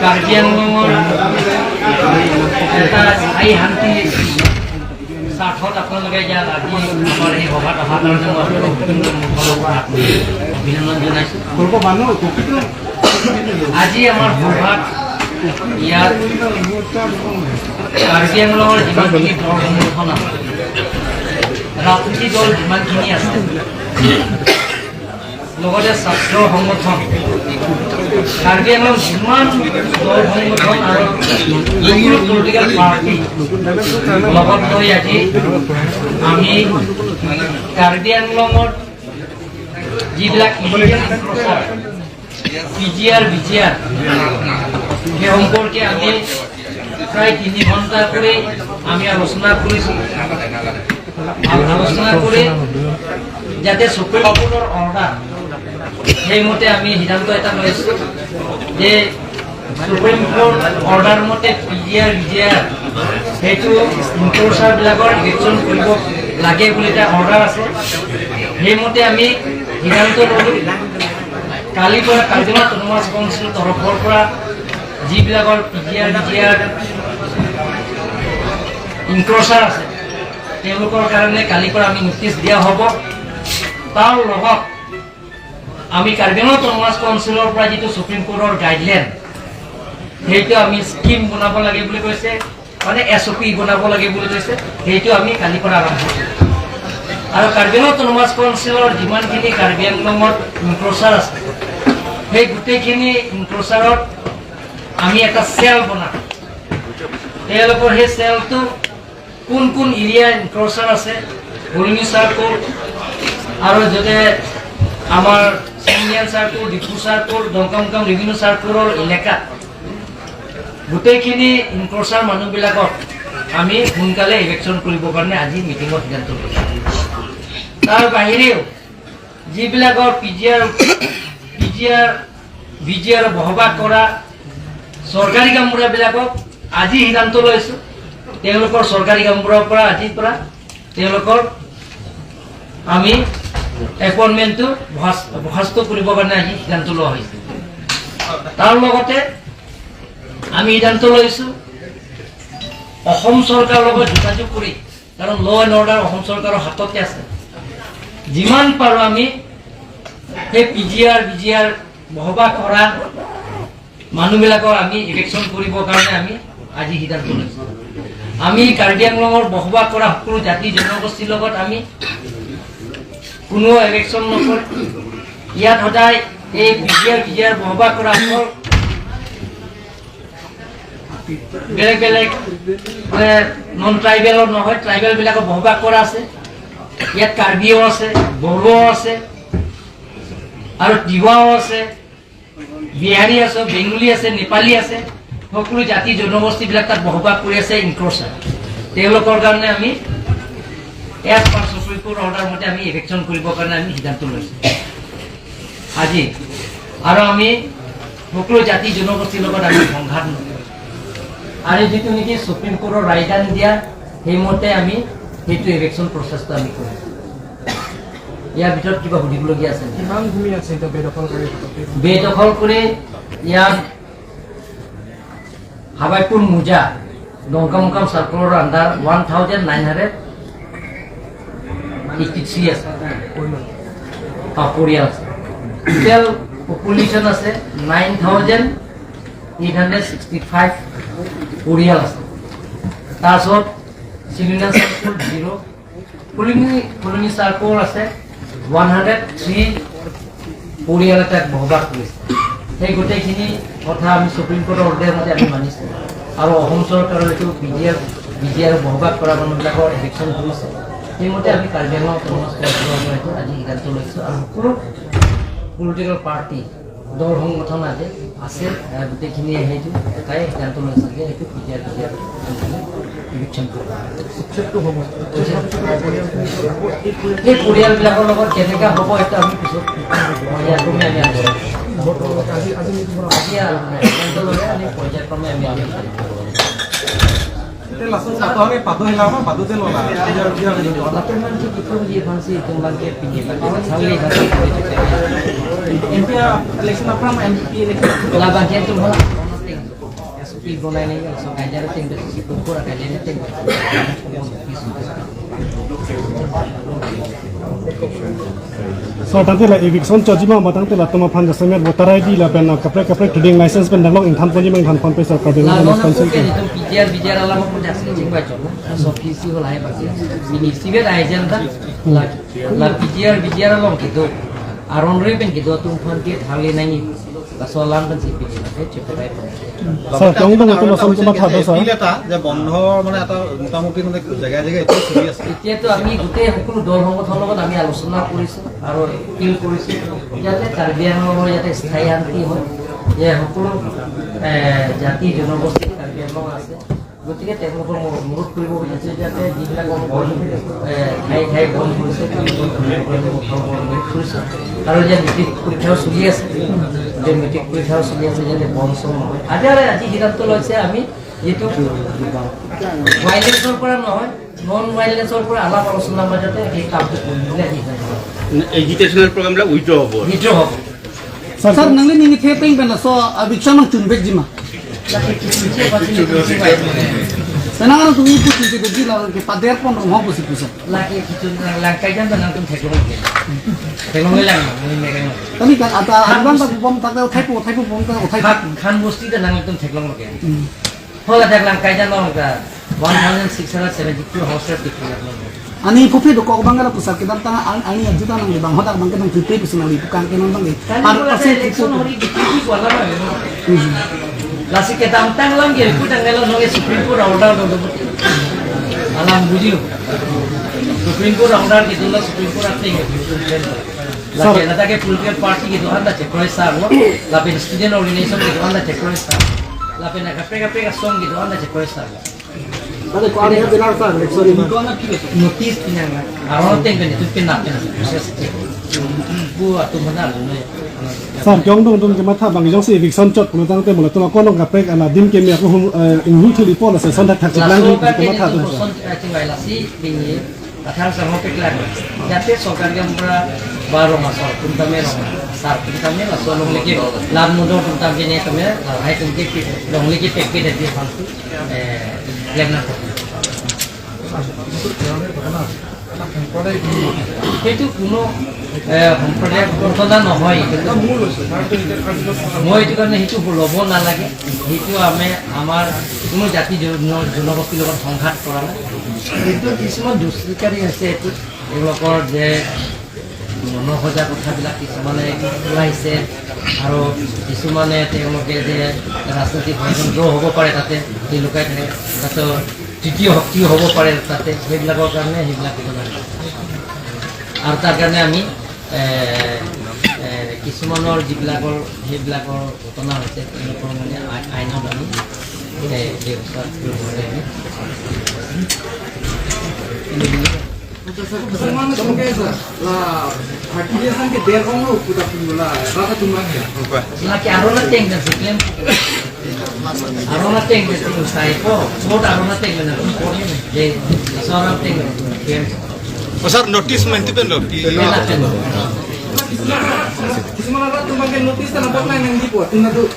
কাৰ্বি আংলঙৰ এটা স্থায়ী শান্তি স্বাৰ্থত আপোনালোকে ইয়াত আজি আমাৰ এই সভাত অহাৰ কাৰণে মই অভিনন্দন জনাইছোঁ। আজি আমাৰ সভাত ইয়াত কাৰ্বি আংলঙৰ যিমানখিনি দল সংগঠন আছে, ৰাজনীতি দল যিমানখিনি আছে, লগতে ছাত্ৰ সংগঠন, কাৰ্বি আংলং যিমান দল সংগঠন আৰু পলিটিকেল পাৰ্টি লগত লৈ আজি আমি কাৰ্বি আংলঙত যিবিলাক PGR BGR সেই সম্পৰ্কে আমি প্ৰায় 3 ঘণ্টা কৰি আমি আলোচনা কৰিছোঁ। আলোচনা কৰি যাতে সুপ্ৰিম কোৰ্টৰ অৰ্ডাৰ সেইমতে আমি সিদ্ধান্ত এটা লৈছোঁ যে সুপ্ৰিম কোৰ্ট অৰ্ডাৰ মতে PGR BGR সেইটো ইনক্ল'চাৰবিলাকৰ ইলেকশ্যন কৰিব লাগে বুলি এটা অৰ্ডাৰ আছে। সেইমতে আমি সিদ্ধান্ত ল'লোঁ কালিৰ পৰা কাজিৰঙা অট'নমাছ কাউন্সিলৰ তৰফৰ পৰা যিবিলাকৰ PGR BGR ইনক্ল'চাৰ আছে তেওঁলোকৰ কাৰণে কালিৰ পৰা আমি নটিচ দিয়া হ'ব। তাৰ লগত আমি কাৰ্বি আংলং অট'নমাছ কাউন্সিলৰ পৰা যিটো সুপ্ৰিম কোৰ্টৰ গাইডলাইন সেইটো আমি স্কিম বনাব লাগে বুলি কৈছে, মানে SOP বনাব লাগে বুলি কৈছে, সেইটো আমি কালিৰ পৰা আৰম্ভ কৰিম। আৰু কাৰ্বি আংলং অট'নমাছ কাউন্সিলৰ যিমানখিনি কাৰ্বি আংলঙত ইনক্ল'চাৰ আছে সেই গোটেইখিনি ইনক্ল'চাৰত আমি এটা চেল বনাম। তেওঁলোকৰ সেই চেলটো কোন কোন এৰিয়া ইনক্ল'চাৰ আছে, কলনী চাৰ্কল আৰু যাতে আমাৰ চেংলিয়ান চাৰ্কল, ডিফু চাৰ্কল, দমকামকাম ৰেভিনিউ চাৰ্কলৰ এলেকাত গোটেইখিনি ইনক্ল'চাৰ মানুহবিলাকক আমি সোনকালে ইলেকশ্যন কৰিবৰ কাৰণে আজি মিটিঙত সিদ্ধান্ত লৈছোঁ। তাৰ বাহিৰেও যিবিলাকৰ PGR BGR বহবাস কৰা চৰকাৰী কামবোৰাবিলাকক আজি সিদ্ধান্ত লৈছোঁ তেওঁলোকৰ চৰকাৰী কামবোৰৰ পৰা আজিৰ পৰা তেওঁলোকৰ আমি এপইণ্টমেণ্টটো বৰ্খাস্ত কৰিবৰ কাৰণে আজি সিদ্ধান্ত লোৱা হৈছে। তাৰ লগতে আমি সিদ্ধান্ত লৈছোঁ অসম চৰকাৰৰ লগত যোগাযোগ কৰি, কাৰণ ল এণ্ড অৰ্ডাৰ অসম চৰকাৰৰ হাততে আছে, যিমান পাৰোঁ আমি সেই PGR BGR বহবাস কৰা মানুহবিলাকৰ আমি ইলেকশ্যন কৰিবৰ কাৰণে আমি আজি সিদ্ধান্ত লৈছোঁ। আমি কাৰ্বি আংলঙৰ বসবাস কৰা সকলো জাতি জনগোষ্ঠীৰ লগত আমি কোনো ইলেকশ্যন নকৰোঁ। ইয়াত সদায় এই PGR BGR বসবাস কৰা সকল বেলেগ বেলেগ মানে নন ট্ৰাইবেলৰ নহয়, ট্ৰাইবেলবিলাকৰ বসবাস কৰা আছে। ইয়াত কাৰ্বিও আছে, বড়ো আছে আৰু তিৱাও আছে, বিহাৰী আছে, বেংগলী আছে, নেপালী আছে, সকলো জাতি জনগোষ্ঠীবিলাক তাত বসবাস কৰি আছে ইনক্ল'চাৰ। তেওঁলোকৰ কাৰণে আমি as per supreme court order মতে আমি ইলেকশ্যন কৰিবৰ কাৰণে আমি সিদ্ধান্ত লৈছোঁ আজি। আৰু আমি সকলো জাতি জনগোষ্ঠীৰ লগত আমি সংঘাত নকৰোঁ। আৰু যিটো নেকি সুপ্ৰিম কোৰ্টৰ ৰায়দান দিয়া সেইমতে আমি সেইটো ইলেকশ্যন প্ৰচেছটো আমি কৰিম। ইয়াৰ ভিতৰত কিবা সুধিবলগীয়া আছে? কিমান ভূমি আছে এতিয়া বেদখল কৰি ইয়াত হাবাইপুৰ মোজা দমকামকাম চাৰ্কলৰ আণ্ডাৰ 1983 আছে পৰিয়াল আছে। টোটেল পপুলেশ্যন আছে 9865 পৰিয়াল আছে। তাৰপিছত চিলিণ্ডাৰ চাৰ্কল 0, কলনী চাৰ্কল আছে 103 পৰিয়াল তাক বসবাস কৰিছে। সেই গোটেইখিনি কথা আমি সুপ্ৰিম কোৰ্টৰ অৰ্ডাৰ মতে আমি মানিছোঁ। আৰু অসম চৰকাৰৰ এইটো BGR বসবাস কৰা মানুহবিলাকৰ ইলেকশ্যন কৰিছে সেইমতে আমি কাৰ্বি আংলং অট'নমাছ কাউন্সিলৰ পৰা আজি সিদ্ধান্ত লৈছোঁ। আৰু সকলো পলিটিকেল পাৰ্টি দল সংগঠন আজি আছে গোটেইখিনিয়ে সেইটো এটাই সিদ্ধান্ত লৈছে যে সেইটো PGR BGR ইলেকশ্যন কৰিব। সেই পৰিয়ালবিলাকৰ লগত কেনেকৈ হ'ব সেইটো আমি পিছত পৰ্যায়ক্ৰমে আমি langsung satu hari padu hilang apa padu telo lah. Lakukan itu dia masih kembali pinggir lagi. Sampai lagi. MP election apa nama MP election? Lah bagian tu malah. SPI guna ini so kajar ting dari si kumpul kajar ini ting. So tante la eviction charge ma tante la toma phan jasmer voter ID la pen kapre trading license pen dalong in than ponji mang than pon pesa carding Lah la nona sponsor ko ke itu bijar ala mo jas ke jingba cholo. So kisi ho lai basi. Ini sibe ai janta. La bijar along gitu. Aron riben gitu tum phan ke thali nai. Kasolan kan si bijar ke cepetai. Sir kyong dong itu langsung toma thado sir এটা যে বন্ধ মানে এটা মোটামুটি মানে জায়গায় জায়গায় এটা চলি আছে এতিয়াতো আমি গোটেই সকলো দল সংগঠনৰ লগত আমি আলোচনা কৰিছোঁ আৰু এপিল কৰিছোঁ যাতে কাৰ্বি আংলঙৰ যাতে স্থায়ী শান্তি হয় যে সকলো জাতি জনগোষ্ঠী কাৰ্বি আংলং আছে গতিকে তেওঁলোকৰ অনুৰোধ কৰিব খুজিছোঁ যাতে যিবিলাক ঠাই বন্ধ কৰিছে কৰিছে আৰু যে মেট্ৰিক পৰীক্ষাও চলি আছে যে মেট্ৰিক পৰীক্ষাও চলি আছে যাতে বন্ধ চল নহয় আজি সিদ্ধান্ত লৈছে আমি যিটো ভাইলেন্সৰ পৰা নহয় নন ভাইলেন্সৰ পৰা আলাপ আলোচনাৰ মাজতে এই কামটো কৰিলে এজিটেশনাল প্রোগ্রামবিলাক উইথড্র হ'ব নিশ্চয় হ'ব Sir, nang lini ni kepeng ben so abiksha mang tunbek jima. Senang orang tunggu pun tunbek beji lah ke pader pun mau pun sih. lagi itu langkai kan dengan tuh teknologi lang Tapi kan ada orang tak bom tak tahu type bom tak tahu type. kan mesti dengan itu teknologi kalau ada langkai kan orang ka 1672 house rate Ani pupi do kok bangga pusat kita tang ani ajuda nang di bang hodak bang kita pupi personal itu kan kenon bang kan par kalau persen election hari dipilih wala mah lasi ke tantang lang gitu kita ngelo nongge Supreme Court order do alam bujio Supreme Court order gitu lah Supreme Court apa yang lagi nada ke political party gitu anda cek sah lo lapen student organization gitu anda cek sah lapen kapre song gitu anda cek sah Ada ko ani benar sa sorry itu anak kita notice pinang aron tengkan itu pinang proses buat tu benar sir kyong dong tum jama tha bang jong si eviction chot ma tante mo toma ko long kapre ana dim ke mi ko in hu thili pon se son thak thak lang toma tha tu lasi ini akhir sama peklar jate sokar yang baru masuk punta merong sar punta merong solong lagi lam mudo punta gini kami hai tungki dong lagi pekki dari fanti lemna itu kuno সম্প্ৰদায় ঘটনা নহয় মই এইটো কাৰণে সেইটো ল'ব নালাগে সেইটো আমি আমাৰ কোনো জাতি জনগোষ্ঠীৰ লগত সংঘাত কৰা নাই এইটো কিছুমান দুষ্কৃতিকাৰী আছে এইটো তেওঁলোকৰ যে মনসজা কথাবিলাক কিছুমানে ওলাইছে আৰু কিছুমানে তেওঁলোকে যে ৰাজনৈতিক ষড়যন্ত্ৰ হ'ব পাৰে তাতে তেওঁলোকে তাতে তৃতীয় শক্তি হ'ব পাৰে তাতে সেইবিলাকৰ কাৰণে সেইবিলাক আৰু তাৰ কাৰণে আমি কিছুমানৰ যিবিলাকৰ সেইবিলাকৰ ঘটনা হৈছে তেওঁলোকৰ মানে আইনত আমি ব্যৱস্থা কৰিব লাগে Semua macam kaisa lah. Hakikatnya kan ke der orang lu putar pula. Rasa cuma ya. laki arona teng dan sekian arona teng dan saya po sport arona teng dan de seorang teng sir notice মানতে PAN লোক Semua orang tu pakai notis tanpa pernah yang dibuat. Tuna tu.